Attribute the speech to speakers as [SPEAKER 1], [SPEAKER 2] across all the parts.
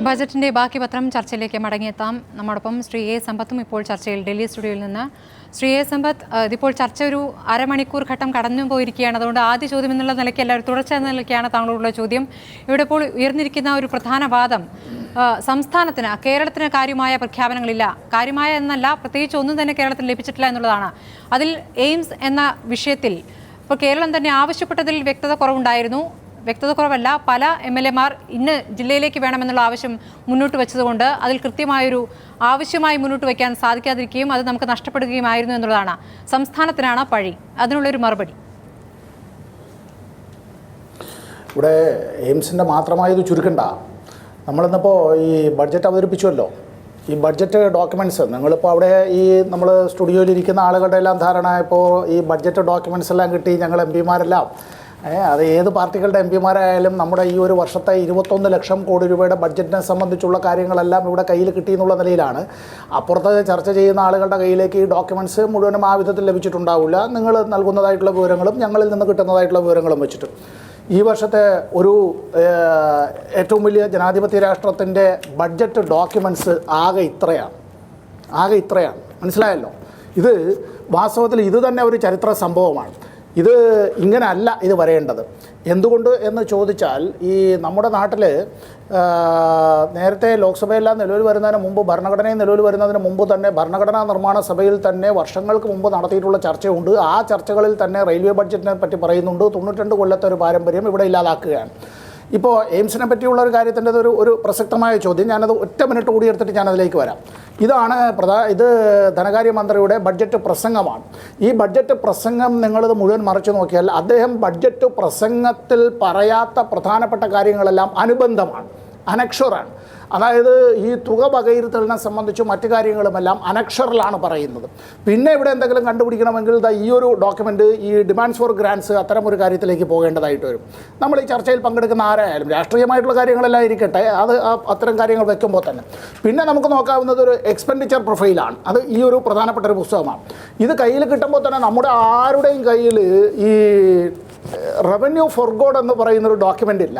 [SPEAKER 1] ബജറ്റിന്റെ ബാക്കി പത്രം ചർച്ചയിലേക്ക് മടങ്ങിയെത്താം. നമ്മോടൊപ്പം ശ്രീ എ സമ്പത്തും ഇപ്പോൾ ചർച്ചയിൽ ഡൽഹി സ്റ്റുഡിയോയിൽ നിന്ന്. ശ്രീ എ സമ്പത്ത്, ഇതിപ്പോൾ ചർച്ച ഒരു അരമണിക്കൂർ ഘട്ടം കടന്നു പോയിരിക്കുകയാണ്. അതുകൊണ്ട് ആദ്യ ചോദ്യം എന്നുള്ള നിലയ്ക്ക് എല്ലാവരും തുടർച്ച എന്ന നിലയ്ക്കാണ് താങ്കളോടുള്ള ചോദ്യം. ഇവിടെ ഇപ്പോൾ ഉയർന്നിരിക്കുന്ന ഒരു പ്രധാന വാദം സംസ്ഥാനത്തിന്, കേരളത്തിന് കാര്യമായ പ്രഖ്യാപനങ്ങളില്ല, കാര്യമായ എന്നല്ല, പ്രത്യേകിച്ച് ഒന്നും തന്നെ കേരളത്തിന് ലഭിച്ചിട്ടില്ല എന്നുള്ളതാണ്. അതിൽ എയിംസ് എന്ന വിഷയത്തിൽ ഇപ്പോൾ കേരളം തന്നെ ആവശ്യപ്പെട്ടതിൽ വ്യക്തത കുറവുണ്ടായിരുന്നു. വ്യക്തത കുറവല്ല, പല MLA-മാർ ഇന്ന് ജില്ലയിലേക്ക് വേണമെന്നുള്ള ആവശ്യം മുന്നോട്ട് വെച്ചതുകൊണ്ട് അതിൽ കൃത്യമായൊരു ആവശ്യമായി മുന്നോട്ട് വയ്ക്കാൻ സാധിക്കാതിരിക്കുകയും അത് നമുക്ക് നഷ്ടപ്പെടുകയുമായിരുന്നു എന്നുള്ളതാണ്. സംസ്ഥാനത്തിനാണ് പഴി. അതിനുള്ളൊരു മറുപടി.
[SPEAKER 2] ഇവിടെ എയിംസിൻ്റെ മാത്രമായത് ചുരുക്കണ്ട. നമ്മളിന്നിപ്പോൾ ഈ ബഡ്ജറ്റ് അവതരിപ്പിച്ചുവല്ലോ. ഈ ബഡ്ജറ്റ് ഡോക്യുമെൻറ്റ്സ് നിങ്ങളിപ്പോൾ അവിടെ ഈ നമ്മൾ സ്റ്റുഡിയോയിലിരിക്കുന്ന ആളുകളുടെ എല്ലാം ധാരണ ഇപ്പോൾ ഈ ബഡ്ജറ്റ് ഡോക്യുമെൻറ്റ്സ് എല്ലാം കിട്ടി. ഞങ്ങൾ MP-മാരെല്ലാം അത് ഏത് പാർട്ടികളുടെ MP-മാരായാലും നമ്മുടെ ഈ ഒരു വർഷത്തെ 21 ലക്ഷം കോടി രൂപയുടെ ബഡ്ജറ്റിനെ സംബന്ധിച്ചുള്ള കാര്യങ്ങളെല്ലാം ഇവിടെ കയ്യിൽ കിട്ടിയെന്നുള്ള നിലയിലാണ്. അപ്പുറത്ത് ചർച്ച ചെയ്യുന്ന ആളുകളുടെ കയ്യിലേക്ക് ഈ ഡോക്യുമെൻറ്റ്സ് മുഴുവനും ആ വിധത്തിൽ ലഭിച്ചിട്ടുണ്ടാവില്ല. നിങ്ങൾ നൽകുന്നതായിട്ടുള്ള വിവരങ്ങളും ഞങ്ങളിൽ നിന്ന് കിട്ടുന്നതായിട്ടുള്ള വിവരങ്ങളും വെച്ചിട്ട് ഈ വർഷത്തെ ഒരു ഏറ്റവും വലിയ ജനാധിപത്യ രാഷ്ട്രത്തിൻ്റെ ബഡ്ജറ്റ് ഡോക്യുമെൻറ്റ്സ് ആകെ ഇത്രയാണ്. മനസ്സിലായല്ലോ? ഇത് വാസ്തവത്തിൽ ഇത് തന്നെ ഒരു ചരിത്ര സംഭവമാണ്. ഇത് ഇങ്ങനെ അല്ല ഇത് വരേണ്ടത്. എന്തുകൊണ്ട് എന്ന് ചോദിച്ചാൽ, ഈ നമ്മുടെ നാട്ടിൽ നേരത്തെ ലോക്സഭയെല്ലാം നിലവിൽ വരുന്നതിന് മുമ്പ്, ഭരണഘടനയും നിലവിൽ വരുന്നതിന് മുമ്പ് തന്നെ ഭരണഘടനാ നിർമ്മാണ സഭയിൽ തന്നെ വർഷങ്ങൾക്ക് മുമ്പ് നടത്തിയിട്ടുള്ള ചർച്ചയുണ്ട്. ആ ചർച്ചകളിൽ തന്നെ റെയിൽവേ ബഡ്ജറ്റിനെ പറ്റി പറയുന്നുണ്ട്. 92 കൊല്ലത്തെ ഒരു പാരമ്പര്യം ഇവിടെ ഇല്ലാതാക്കുകയാണ്. ഇപ്പോൾ എയിംസിനെ പറ്റിയുള്ള ഒരു കാര്യത്തിൻ്റെ ഒരു പ്രസക്തമായ ചോദ്യം, ഞാനത് ഒറ്റ മിനിറ്റ് കൂടി എടുത്തിട്ട് ഞാനതിലേക്ക് വരാം. ഇതാണ് ഇത് ധനകാര്യമന്ത്രിയുടെ ബഡ്ജറ്റ് പ്രസംഗമാണ്. ഈ ബഡ്ജറ്റ് പ്രസംഗം നിങ്ങളിത് മുഴുവൻ മറിച്ച് നോക്കിയാൽ അദ്ദേഹം ബഡ്ജറ്റ് പ്രസംഗത്തിൽ പറയാത്ത പ്രധാനപ്പെട്ട കാര്യങ്ങളെല്ലാം അനുബന്ധമാണ്, അനക്ഷറാണ്. അതായത് ഈ തുക വകയിരുത്തലിനെ സംബന്ധിച്ച് മറ്റു കാര്യങ്ങളുമെല്ലാം അനക്ഷറിലാണ് പറയുന്നത്. പിന്നെ ഇവിടെ എന്തെങ്കിലും കണ്ടുപിടിക്കണമെങ്കിൽ ഈ ഒരു ഡോക്യുമെൻ്റ്, ഈ ഡിമാൻഡ്സ് ഫോർ ഗ്രാൻസ്, അത്തരം ഒരു കാര്യത്തിലേക്ക് പോകേണ്ടതായിട്ട് വരും. നമ്മൾ ഈ ചർച്ചയിൽ പങ്കെടുക്കുന്ന ആരായാലും രാഷ്ട്രീയമായിട്ടുള്ള കാര്യങ്ങളെല്ലാം ഇരിക്കട്ടെ, അത് അത്തരം കാര്യങ്ങൾ വെക്കുമ്പോൾ തന്നെ പിന്നെ നമുക്ക് നോക്കാവുന്നത് ഒരു എക്സ്പെൻഡിച്ചർ പ്രൊഫൈലാണ്. അത് ഈ ഒരു പ്രധാനപ്പെട്ട ഒരു പുസ്തകമാണ്. ഇത് കയ്യിൽ കിട്ടുമ്പോൾ തന്നെ നമ്മുടെ ആരുടെയും കയ്യിൽ ഈ റവന്യൂ ഫോർഗോഡ് എന്ന് പറയുന്നൊരു ഡോക്യുമെൻ്റ് ഇല്ല.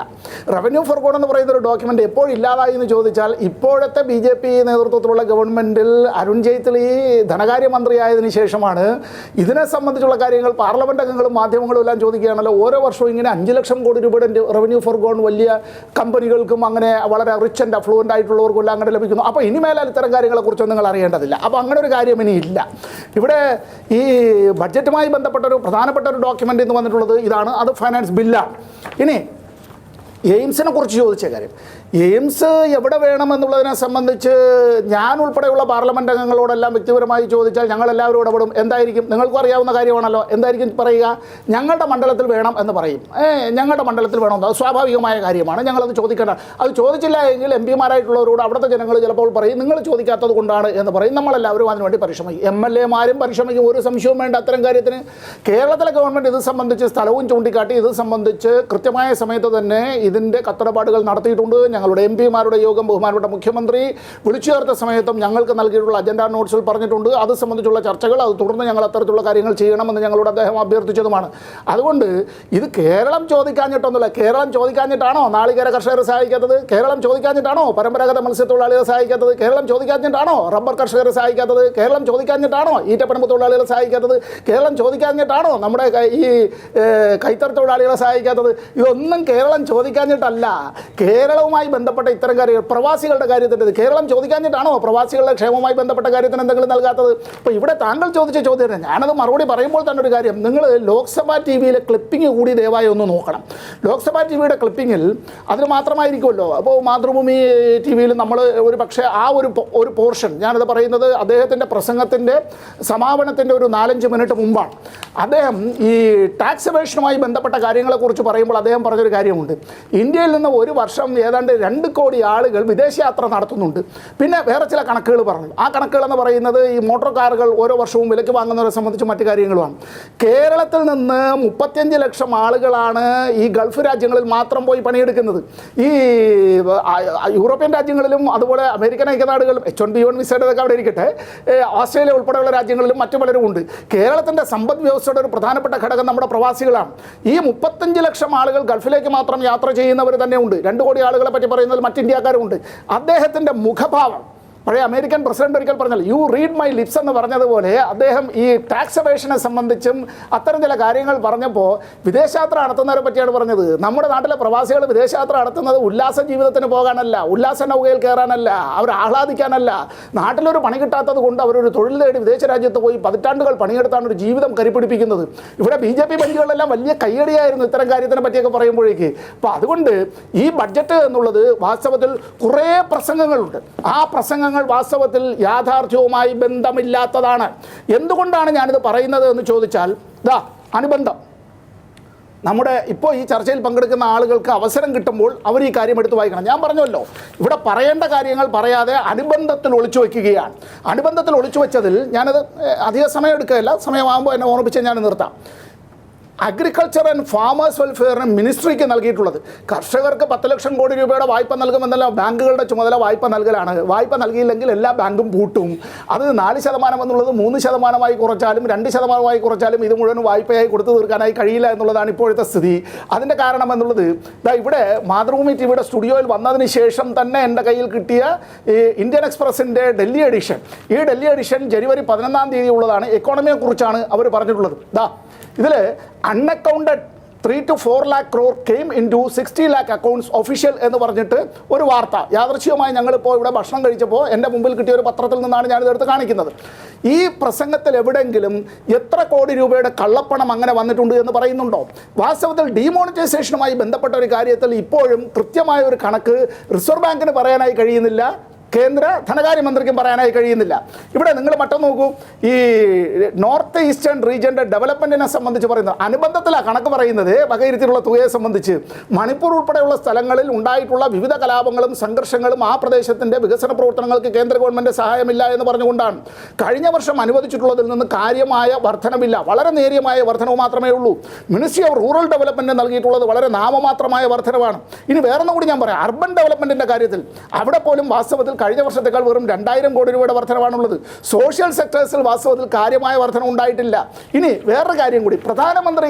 [SPEAKER 2] റവന്യൂ ഫോർഗോഡ് എന്ന് പറയുന്നൊരു ഡോക്യുമെൻ്റ് എപ്പോൾ ഇല്ലാതായി എന്ന് ചോദിച്ചാൽ, ഇപ്പോഴത്തെ BJP നേതൃത്വത്തിലുള്ള ഗവൺമെൻറ്റിൽ അരുൺ ജെയ്റ്റ്ലി ധനകാര്യമന്ത്രിയായതിനു ശേഷമാണ് ഇതിനെ സംബന്ധിച്ചുള്ള കാര്യങ്ങൾ പാർലമെൻറ്റ് അംഗങ്ങളും മാധ്യമങ്ങളും എല്ലാം ചോദിക്കുകയാണല്ലോ. ഓരോ വർഷവും ഇങ്ങനെ 5 ലക്ഷം കോടി രൂപയുടെ റവന്യൂ ഫോർഗോഡ് വലിയ കമ്പനികൾക്കും അങ്ങനെ വളരെ റിച്ച് ആൻഡ് അഫ്ലുവൻ്റ് ആയിട്ടുള്ളവർക്കും എല്ലാം അങ്ങനെ ലഭിക്കുന്നു. അപ്പോൾ ഇനിമേലാൽ ഇത്തരം കാര്യങ്ങളെക്കുറിച്ചൊന്നും നിങ്ങൾ അറിയേണ്ടതില്ല. അപ്പോൾ അങ്ങനെ ഒരു കാര്യം ഇനി ഇല്ല. ഇവിടെ ഈ ബഡ്ജറ്റുമായി ബന്ധപ്പെട്ട ഒരു പ്രധാനപ്പെട്ട ഒരു ഡോക്യുമെൻ്റ് എന്ന് വന്നിട്ടുള്ളത് ഇതാണ്. അത് ഫൈനാൻസ് ബില്ലാണ്. ഇനി എയിംസിനെ കുറിച്ച് ചോദിച്ച കാര്യം, എയിംസ് എവിടെ വേണമെന്നുള്ളതിനെ സംബന്ധിച്ച് ഞാൻ ഉൾപ്പെടെയുള്ള പാർലമെൻറ്റ് അംഗങ്ങളോടെല്ലാം വ്യക്തിപരമായി ചോദിച്ചാൽ ഞങ്ങളെല്ലാവരും ഇടപെടും. എന്തായിരിക്കും? നിങ്ങൾക്കും അറിയാവുന്ന കാര്യമാണല്ലോ. എന്തായിരിക്കും പറയുക? ഞങ്ങളുടെ മണ്ഡലത്തിൽ വേണം എന്ന് പറയും. ഞങ്ങളുടെ മണ്ഡലത്തിൽ വേണമെന്ന്, അത് സ്വാഭാവികമായ കാര്യമാണ്. ഞങ്ങളത് ചോദിക്കേണ്ട. അത് ചോദിച്ചില്ല എങ്കിൽ MP-മാരായിട്ടുള്ളവരോട് അവിടുത്തെ ജനങ്ങൾ ചിലപ്പോൾ പറയും നിങ്ങൾ ചോദിക്കാത്തത് കൊണ്ടാണ് എന്ന് പറയും. നമ്മളെല്ലാവരും അതിനുവേണ്ടി പരിശ്രമിക്കും. MLA-മാരും പരിശ്രമിക്കും, ഒരു സംശയവും വേണ്ട അത്തരം കാര്യത്തിന്. കേരളത്തിലെ ഗവൺമെൻറ് ഇത് സംബന്ധിച്ച് സ്ഥലവും ചൂണ്ടിക്കാട്ടി ഇത് സംബന്ധിച്ച് കൃത്യമായ സമയത്ത് തന്നെ ഇതിൻ്റെ കത്തടപാടുകൾ നടത്തിയിട്ടുണ്ട്. ഞങ്ങളുടെ MP-മാരുടെ യോഗം ബഹുമാനപ്പെട്ട മുഖ്യമന്ത്രി വിളിച്ചു ചേർത്ത സമയത്തും ഞങ്ങൾക്ക് നൽകിയിട്ടുള്ള അജണ്ട നോട്ട്സിൽ പറഞ്ഞിട്ടുണ്ട്. അത് സംബന്ധിച്ചുള്ള ചർച്ചകൾ, അത് തുടർന്ന് ഞങ്ങൾ അത്തരത്തിലുള്ള കാര്യങ്ങൾ ചെയ്യണമെന്ന് ഞങ്ങളോട് അദ്ദേഹം അഭ്യർത്ഥിച്ചതുമാണ്. അതുകൊണ്ട് ഇത് കേരളം ചോദിക്കാഞ്ഞിട്ടൊന്നുമില്ല. കേരളം ചോദിക്കാഞ്ഞിട്ടാണോ നാളികേര കർഷകരെ സഹായിക്കാത്തത്? കേരളം ചോദിക്കാഞ്ഞിട്ടാണോ പരമ്പരാഗത മത്സ്യത്തൊഴിലാളികളെ സഹായിക്കാത്തത്? കേരളം ചോദിക്കാഞ്ഞിട്ടാണോ റബ്ബർ കർഷകരെ സഹായിക്കാത്തത്? കേരളം ചോദിക്കാഞ്ഞിട്ടാണോ ഈറ്റപ്പനമ്പ് തൊഴിലാളികളെ സഹായിക്കാത്തത്? കേരളം ചോദിക്കാഞ്ഞിട്ടാണോ നമ്മുടെ ഈ കൈത്തറി തൊഴിലാളികളെ സഹായിക്കാത്തത്? ഇതൊന്നും കേരളം ചോദിക്കാഞ്ഞിട്ടല്ല. കേരളവുമായി ബന്ധപ്പെട്ട ഇത്തരം കാര്യങ്ങൾ, പ്രവാസികളുടെ കാര്യത്തിൻ്റെ കേരളം ചോദിക്കാഞ്ഞിട്ടാണോ പ്രവാസികളുടെ ക്ഷേമവുമായി ബന്ധപ്പെട്ട കാര്യത്തിന് എന്തെങ്കിലും നൽകാത്തത്? ഇപ്പോൾ ഇവിടെ താങ്കൾ ചോദിച്ച ചോദ്യം, ഞാനത് മറുപടി പറയുമ്പോൾ തന്നെ ഒരു കാര്യം, നിങ്ങൾ ലോക്സഭാ TV-യിലെ ക്ലിപ്പിംഗ് കൂടി ദയവായി ഒന്ന് നോക്കണം. ലോക്സഭാ TV-യുടെ ക്ലിപ്പിങ്ങിൽ അതിന് മാത്രമായിരിക്കുമല്ലോ. അപ്പോൾ മാതൃഭൂമി TV-യിൽ നമ്മൾ ഒരു പക്ഷേ ആ ഒരു പോർഷൻ, ഞാനത് പറയുന്നത് അദ്ദേഹത്തിൻ്റെ പ്രസംഗത്തിൻ്റെ സമാപനത്തിൻ്റെ ഒരു 4-5 മിനിറ്റ് മുമ്പാണ്. അദ്ദേഹം ഈ ടാക്സ് എവേഷനുമായി ബന്ധപ്പെട്ട കാര്യങ്ങളെക്കുറിച്ച് പറയുമ്പോൾ അദ്ദേഹം പറഞ്ഞൊരു കാര്യമുണ്ട്. ഇന്ത്യയിൽ നിന്ന് ഒരു വർഷം ഏതാണ്ട് 2 കോടി ആളുകൾ വിദേശയാത്ര നടത്തുന്നുണ്ട്. പിന്നെ വേറെ ചില കണക്കുകൾ പറഞ്ഞു. ആ കണക്കുകളെന്ന് പറയുന്നത് ഈ മോട്ടോർ കാറുകൾ ഓരോ വർഷവും വിലയ്ക്ക് വാങ്ങുന്നവരെ സംബന്ധിച്ച് മറ്റു കാര്യങ്ങളുമാണ്. കേരളത്തിൽ നിന്ന് 35 ലക്ഷം ആളുകളാണ് ഈ ഗൾഫ് രാജ്യങ്ങളിൽ മാത്രം പോയി പണിയെടുക്കുന്നത്. ഈ യൂറോപ്യൻ രാജ്യങ്ങളിലും അതുപോലെ അമേരിക്കൻ ഐക്യനാടുകളും H1B1 വിസയുടെതൊക്കെ അവിടെ ഇരിക്കട്ടെ, ഓസ്ട്രേലിയ ഉൾപ്പെടെയുള്ള രാജ്യങ്ങളിലും മറ്റു പലരും ഉണ്ട്. കേരളത്തിൻ്റെ സമ്പദ് വ്യവസ്ഥയുടെ ഒരു പ്രധാനപ്പെട്ട ഘടകം നമ്മുടെ പ്രവാസികളാണ്. ഈ 35 ലക്ഷം ആളുകൾ ഗൾഫിലേക്ക് മാത്രം യാത്ര ചെയ്യുന്നവർ തന്നെ ഉണ്ട്. 2 കോടി ആളുകളെ പറ്റി പറയുന്നതിൽ മറ്റ് ഇന്ത്യക്കാരുമുണ്ട്. അദ്ദേഹത്തിൻ്റെ മുഖഭാവം പഴയ അമേരിക്കൻ പ്രസിഡന്റ് ഒരിക്കൽ പറഞ്ഞാൽ യു റീഡ് മൈ ലിപ്സ് എന്ന് പറഞ്ഞതുപോലെ അദ്ദേഹം ഈ ടാക്സ് എവേഷനെ സംബന്ധിച്ചും അത്തരം ചില കാര്യങ്ങൾ പറഞ്ഞപ്പോൾ വിദേശയാത്ര നടത്തുന്നവരെ പറ്റിയാണ് പറഞ്ഞത്. നമ്മുടെ നാട്ടിലെ പ്രവാസികൾ വിദേശയാത്ര നടത്തുന്നത് ഉല്ലാസ ജീവിതത്തിന് പോകാനല്ല, ഉല്ലാസ നൗകയിൽ കയറാനല്ല, അവർ ആഹ്ലാദിക്കാനല്ല. നാട്ടിലൊരു പണി കിട്ടാത്തത് കൊണ്ട് അവരൊരു തൊഴിൽ നേടി വിദേശ രാജ്യത്ത് പോയി പതിറ്റാണ്ടുകൾ പണിയെടുത്താണ് ഒരു ജീവിതം കരിപ്പിടിപ്പിക്കുന്നത്. ഇവിടെ BJP ബഞ്ചുകളെല്ലാം വലിയ കയ്യടിയായിരുന്നു ഇത്തരം കാര്യത്തിനെ പറ്റിയൊക്കെ പറയുമ്പോഴേക്ക്. അപ്പോൾ അതുകൊണ്ട് ഈ ബഡ്ജറ്റ് എന്നുള്ളത് വാസ്തവത്തിൽ കുറേ പ്രസംഗങ്ങളുണ്ട്. ആ പ്രസംഗങ്ങൾ വാസ്തവത്തിൽ യാഥാർത്ഥ്യവുമായി ബന്ധമില്ലാത്തതാണ്. എന്തുകൊണ്ടാണ് ഞാനിത് പറയുന്നത് എന്ന് ചോദിച്ചാൽ അനുബന്ധം. നമ്മുടെ ഇപ്പോൾ ഈ ചർച്ചയിൽ പങ്കെടുക്കുന്ന ആളുകൾക്ക് അവസരം കിട്ടുമ്പോൾ അവർ ഈ കാര്യം എടുത്ത് വായിക്കണം. ഞാൻ പറഞ്ഞല്ലോ, ഇവിടെ പറയേണ്ട കാര്യങ്ങൾ പറയാതെ അനുബന്ധത്തിൽ ഒളിച്ചു വയ്ക്കുകയാണ്. അനുബന്ധത്തിൽ ഒളിച്ചു വെച്ചതിൽ ഞാനത് അധിക സമയം എടുക്കുകയല്ല, സമയമാകുമ്പോൾ എന്നെ ഓർമ്മിച്ച് ഞാൻ നിർത്താം. അഗ്രികൾച്ചർ ആൻഡ് ഫാമേഴ്സ് വെൽഫെയറിന് മിനിസ്ട്രിക്ക് നൽകിയിട്ടുള്ളത് കർഷകർക്ക് 10 ലക്ഷം കോടി രൂപയുടെ വായ്പ നൽകുമെന്നല്ല ബാങ്കുകളുടെ ചുമതല വായ്പ നൽകലാണ്. വായ്പ നൽകിയില്ലെങ്കിൽ എല്ലാ ബാങ്കും പൂട്ടും. അത് 4% എന്നുള്ളത് 3% കുറച്ചാലും 2% കുറച്ചാലും ഇത് മുഴുവൻ വായ്പയായി കൊടുത്തു തീർക്കാനായി കഴിയില്ല എന്നുള്ളതാണ് ഇപ്പോഴത്തെ സ്ഥിതി. അതിൻ്റെ കാരണം എന്നുള്ളത് ഇവിടെ മാതൃഭൂമി ടിവിയുടെ സ്റ്റുഡിയോയിൽ വന്നതിന് ശേഷം തന്നെ എൻ്റെ കയ്യിൽ കിട്ടിയ ഈ ഇന്ത്യൻ എക്സ്പ്രസിൻ്റെ ഡൽഹി എഡിഷൻ, ഈ ഡൽഹി എഡിഷൻ ജനുവരി 11 തീയതി ഉള്ളതാണ്. എക്കോണമിയെക്കുറിച്ചാണ് അവർ പറഞ്ഞിട്ടുള്ളത്. ഇതിൽ unaccounted 3 to 4 lakh crore came into 60 lakh accounts official എന്ന് പറഞ്ഞിട്ട് ഒരു വാർത്ത. യാദൃശ്ചികമായി ഞങ്ങളിപ്പോൾ ഇവിടെ ഭക്ഷണം കഴിച്ചപ്പോൾ എൻ്റെ മുമ്പിൽ കിട്ടിയ ഒരു പത്രത്തിൽ നിന്നാണ് ഞാനിതെടുത്ത് കാണിക്കുന്നത്. ഈ പ്രസംഗത്തിൽ എവിടെയെങ്കിലും എത്ര കോടി രൂപയുടെ കള്ളപ്പണം അങ്ങനെ വന്നിട്ടുണ്ട് എന്ന് പറയുന്നുണ്ടോ? വാസ്തവത്തിൽ ഡിമോണിറ്റൈസേഷനുമായി ബന്ധപ്പെട്ട ഒരു കാര്യത്തിൽ ഇപ്പോഴും കൃത്യമായ ഒരു കണക്ക് റിസർവ് ബാങ്കിന് പറയാനായി കഴിയുന്നില്ല, കേന്ദ്ര ധനകാര്യമന്ത്രിക്കും പറയാനായി കഴിയുന്നില്ല. ഇവിടെ നിങ്ങൾ മറ്റൊന്ന് നോക്കൂ, ഈ നോർത്ത് ഈസ്റ്റേൺ റീജിയൻ്റെ ഡെവലപ്മെൻറ്റിനെ സംബന്ധിച്ച് പറയുന്നത് അനുബന്ധത്തിലാണ് കണക്ക് പറയുന്നത്. വകയിരുത്തിയിട്ടുള്ള തുകയെ സംബന്ധിച്ച് മണിപ്പൂർ ഉൾപ്പെടെയുള്ള സ്ഥലങ്ങളിൽ ഉണ്ടായിട്ടുള്ള വിവിധ കലാപങ്ങളും സംഘർഷങ്ങളും ആ പ്രദേശത്തിൻ്റെ വികസന പ്രവർത്തനങ്ങൾക്ക് കേന്ദ്ര ഗവൺമെൻറ് സഹായമില്ല എന്ന് പറഞ്ഞുകൊണ്ടാണ്. കഴിഞ്ഞ വർഷം അനുവദിച്ചിട്ടുള്ളതിൽ നിന്ന് കാര്യമായ വർധനവില്ല, വളരെ നേരിയമായ വർധനവ് മാത്രമേ ഉള്ളൂ. മിനിസ്ട്രി ഓഫ് റൂറൽ ഡെവലപ്മെൻറ്റ് നൽകിയിട്ടുള്ളത് വളരെ നാമമാത്രമായ വർധനവാണ്. ഇനി വേറൊന്നും കൂടി ഞാൻ പറയാം, അർബൻ ഡെവലപ്മെൻറ്റിൻ്റെ കാര്യത്തിൽ അവിടെ പോലും വാസ്തവത്തിൽ കഴിഞ്ഞ വർഷത്തേക്കാൾ വെറും 2000 കോടി രൂപയുടെ വർധനവാണുള്ളത്. സോഷ്യൽ സെക്ടേഴ്സിൽ വാസ്തവത്തിൽ കാര്യമായ വർധന ഉണ്ടായിട്ടില്ല. ഇനി വേറൊരു കാര്യം കൂടി, പ്രധാനമന്ത്രി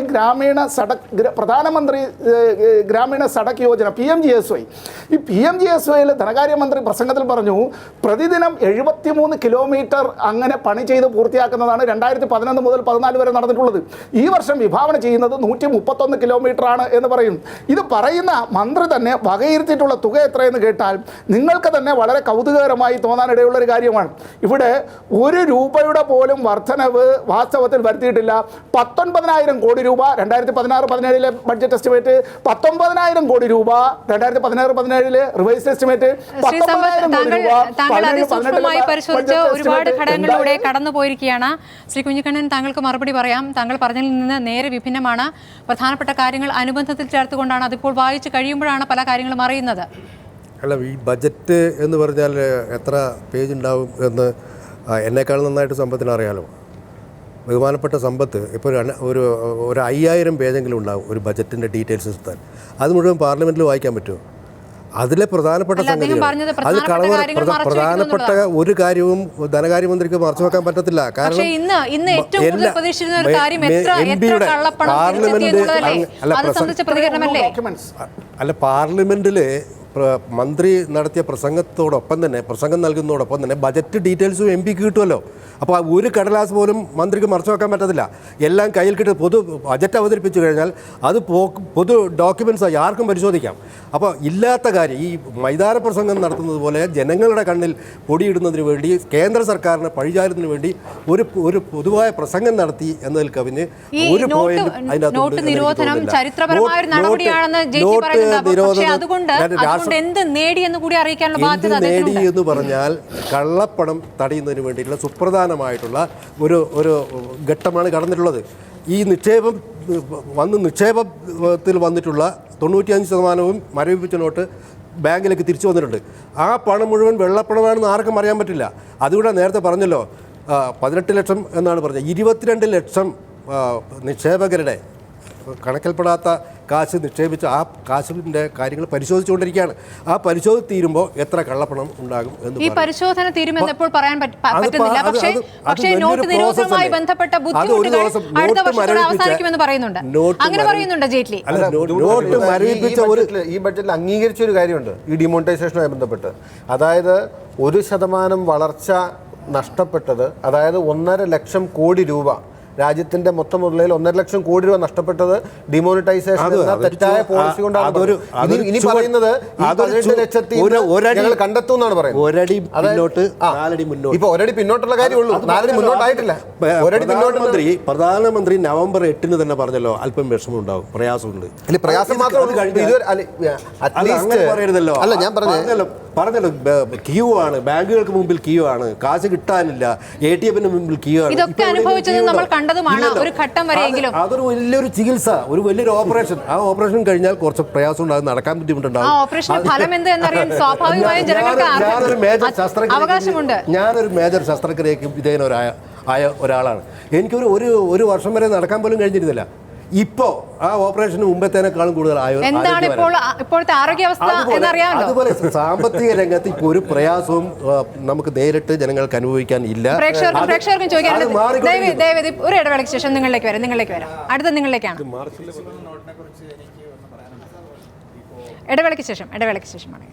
[SPEAKER 2] ഗ്രാമീണ സഡക് യോജന PMGSY, ഈ PMGSYയിൽ ധനകാര്യമന്ത്രി പ്രസംഗത്തിൽ പറഞ്ഞു പ്രതിദിനം 73 കിലോമീറ്റർ അങ്ങനെ പണി ചെയ്ത് പൂർത്തിയാക്കുന്നതാണ് 2011 മുതൽ 14 വരെ നടന്നിട്ടുള്ളത്. ഈ വർഷം വിഭാവന ചെയ്യുന്നത് 131 കിലോമീറ്ററാണ് എന്ന് പറയുന്നു. ഇത് പറയുന്ന മന്ത്രി തന്നെ വകയിരുത്തിയിട്ടുള്ള തുക എത്രയെന്ന് കേട്ടാൽ നിങ്ങൾക്ക് തന്നെ വളരെ കൗതുകകരമായി തോന്നാനിടയുള്ളൊരു കാര്യമാണ്. ഇവിടെ 1 രൂപയുടെ പോലും വർധനവ് വാസ്തവത്തിൽ വരുത്തിയിട്ടില്ല. 19,000 കോടി രൂപ 2016-17 ബഡ്ജറ്റ് എസ്റ്റിമേറ്റ്, 19,000 കോടി രൂപ 2016-17 റിവൈസ്ഡ് എസ്റ്റിമേറ്റ്, 19,000
[SPEAKER 1] സൂക്ഷ്മമായി പരിശോധിച്ച് ഒരുപാട് ഘടകങ്ങളിലൂടെ കടന്നു പോയിരിക്കുകയാണ്. ശ്രീ കുഞ്ഞിക്കണ്ണൻ, താങ്കൾക്ക് മറുപടി പറയാം. താങ്കൾ പറഞ്ഞതിൽ നിന്ന് നേരെ വിഭിന്നമാണ്. പ്രധാനപ്പെട്ട കാര്യങ്ങൾ അനുബന്ധത്തിൽ ചേർത്തുകൊണ്ടാണ് അതിപ്പോൾ വായിച്ച് കഴിയുമ്പോഴാണ് പല കാര്യങ്ങളും അറിയുന്നത്.
[SPEAKER 3] അല്ല, ഈ ബജറ്റ് എന്ന് പറഞ്ഞാൽ എത്ര പേജ് ഉണ്ടാവും എന്ന് എന്നെക്കാൾ നന്നായിട്ട് സമ്പത്തിന് അറിയാലോ. ബഹുമാനപ്പെട്ട സമ്പത്ത് ഇപ്പോൾ ഒരു 5000 പേജെങ്കിലും ഉണ്ടാവും ഒരു ബജറ്റിൻ്റെ ഡീറ്റെയിൽസ് എടുത്താൽ. അത് മുഴുവൻ പാർലമെൻറ്റിൽ വായിക്കാൻ പറ്റുമോ? അതിലെ പ്രധാനപ്പെട്ട സംഗതികൾ, അത് പ്രധാനപ്പെട്ട ഒരു കാര്യവും ധനകാര്യമന്ത്രിക്ക് മറച്ചു വെക്കാൻ പറ്റത്തില്ല. കാരണം പാർലമെന്റിൽ മന്ത്രി നടത്തിയ പ്രസംഗം നൽകുന്നതോടൊപ്പം തന്നെ ബജറ്റ് ഡീറ്റെയിൽസും MP കിട്ടുമല്ലോ. അപ്പോൾ ഒരു കടലാസ് പോലും മന്ത്രിക്ക് മറച്ചു വെക്കാൻ പറ്റത്തില്ല. എല്ലാം കയ്യിൽ കിട്ടി ബജറ്റ് അവതരിപ്പിച്ചു കഴിഞ്ഞാൽ അത് പൊതു ഡോക്യുമെൻറ്റ്സായി ആർക്കും പരിശോധിക്കാം. അപ്പോൾ ഇല്ലാത്ത കാര്യം ഈ മൈതാന പ്രസംഗം നടത്തുന്നത് പോലെ ജനങ്ങളുടെ കണ്ണിൽ പൊടിയിടുന്നതിന് വേണ്ടി കേന്ദ്ര സർക്കാരിനെ പഴിചാരുന്നതിന് വേണ്ടി ഒരു പൊതുവായ പ്രസംഗം നടത്തി എന്നതിൽ കവിഞ്ഞ് ഒരു പോയിന്റും അതിനകത്ത് നേടി എന്ന് പറഞ്ഞാൽ കള്ളപ്പണം തടയുന്നതിന് വേണ്ടിയിട്ടുള്ള സുപ്രധാനമായിട്ടുള്ള ഒരു ഘട്ടമാണ് കടന്നിട്ടുള്ളത്. ഈ നിക്ഷേപത്തിൽ വന്നിട്ടുള്ള 95% മരവിപ്പിച്ച നോട്ട് ബാങ്കിലേക്ക് തിരിച്ചു വന്നിട്ടുണ്ട്. ആ പണം മുഴുവൻ വെള്ളപ്പണമാണെന്ന് ആർക്കും അറിയാൻ പറ്റില്ല. അതുകൂടെ നേരത്തെ പറഞ്ഞല്ലോ, 18 ലക്ഷം എന്നാണ് പറഞ്ഞത്. 22 ലക്ഷം നിക്ഷേപകരുടെ കണക്കിൽപ്പെടാത്ത കാശ് നിക്ഷേപിച്ച് ആ കാശിൻ്റെ കാര്യങ്ങൾ പരിശോധിച്ചുകൊണ്ടിരിക്കുകയാണ്. ആ പരിശോധന തീരുമ്പോൾ എത്ര കള്ളപ്പണം ഉണ്ടാകും എന്ന്
[SPEAKER 1] ഈ പരിശോധന തീരുമെന്ന് എപ്പോൾ പറയാൻ പറ്റുന്നില്ല. പക്ഷേ നോട്ട് നിരോധനവുമായി ബന്ധപ്പെട്ട ബുദ്ധിമുട്ടുകൾ അടുത്ത വർഷത്തോടെ അവസാനിക്കുമെന്ന് പറയുന്നുണ്ട്. അങ്ങനെ പറയുന്നുണ്ട് ജെയ്റ്റ്ലി.
[SPEAKER 4] ഈ ബഡ്ജറ്റിൽ അംഗീകരിച്ച ഒരു കാര്യമുണ്ട് ഈ ഡിമോണിറ്റൈസേഷനുമായി ബന്ധപ്പെട്ട്. അതായത് 1% വളർച്ച നഷ്ടപ്പെട്ടത്, അതായത് 1.5 ലക്ഷം കോടി രൂപ, രാജ്യത്തിന്റെ മൊത്തം മുതലിൽ 1.5 ലക്ഷം കോടി രൂപ നഷ്ടപ്പെട്ടത് ഡിമോണിറ്റൈസേഷൻ എന്ന തെറ്റായ പോളിസി കൊണ്ടാണ്. ഇനി പറയുന്നത് കണ്ടെത്തും എന്നാണ് പറയുന്നത്. ഇപ്പൊ ഒരടി പിന്നോട്ടുള്ള കാര്യമുള്ളൂ, 4 അടി മുന്നോട്ടായിട്ടില്ല. ഒരടി പിന്നോട്ട്
[SPEAKER 3] പ്രധാനമന്ത്രി നവംബർ 8 തന്നെ പറഞ്ഞല്ലോ അല്പം വിഷമം ഉണ്ടാവും, പ്രയാസമുണ്ട്.
[SPEAKER 4] പ്രയാസം മാത്രമേ
[SPEAKER 3] പറയരുതല്ലോ. അല്ല, ഞാൻ പറഞ്ഞല്ലോ ക്യൂ ആണ്, ബാങ്കുകൾക്ക് മുമ്പിൽ ക്യൂ ആണ്, കാശ് കിട്ടാനില്ല, ATM മുമ്പിൽ ക്യൂ ആണ്.
[SPEAKER 1] ഇതൊക്കെ അനുഭവിച്ചത് നമ്മൾ കണ്ടതുമാണ് ഒരു ഘട്ടം വരെയെങ്കിലും.
[SPEAKER 3] അതൊരു വലിയൊരു ചികിത്സ, ഒരു വലിയൊരു ഓപ്പറേഷൻ. ആ ഓപ്പറേഷൻ കഴിഞ്ഞാൽ കുറച്ച് പ്രയാസം ഉണ്ടാകും, നടക്കാൻ ബുദ്ധിമുട്ടുണ്ടാകും. ഞാനൊരു മേജർ ശസ്ത്രക്രിയക്ക് വിധേയനായ ഒരാളാണ്. എനിക്കൊരു ഒരു വർഷം വരെ നടക്കാൻ പോലും കഴിഞ്ഞിരുന്നില്ല. ഇപ്പോ ആ ഓപ്പറേഷന് മുമ്പത്തേനേക്കാളും കൂടുതൽ
[SPEAKER 1] ഇപ്പോഴത്തെ ആരോഗ്യാവസ്ഥ എന്നറിയാമല്ലോ.
[SPEAKER 3] അതുപോലെ സാമ്പത്തിക രംഗത്ത് ഇപ്പോൾ ഒരു പ്രയാസവും നമുക്ക് നേരിട്ട് ജനങ്ങൾക്ക് അനുഭവിക്കാൻ ഇല്ല.
[SPEAKER 1] പ്രേക്ഷകർക്കും ചോദിക്കാനുണ്ട്. ഒരു ഇടവേളയ്ക്ക് ശേഷം നിങ്ങളിലേക്ക് വരാം. അടുത്ത നിങ്ങളിലേക്കാണ്. ഇടവേളയ്ക്ക് ശേഷമാണ്.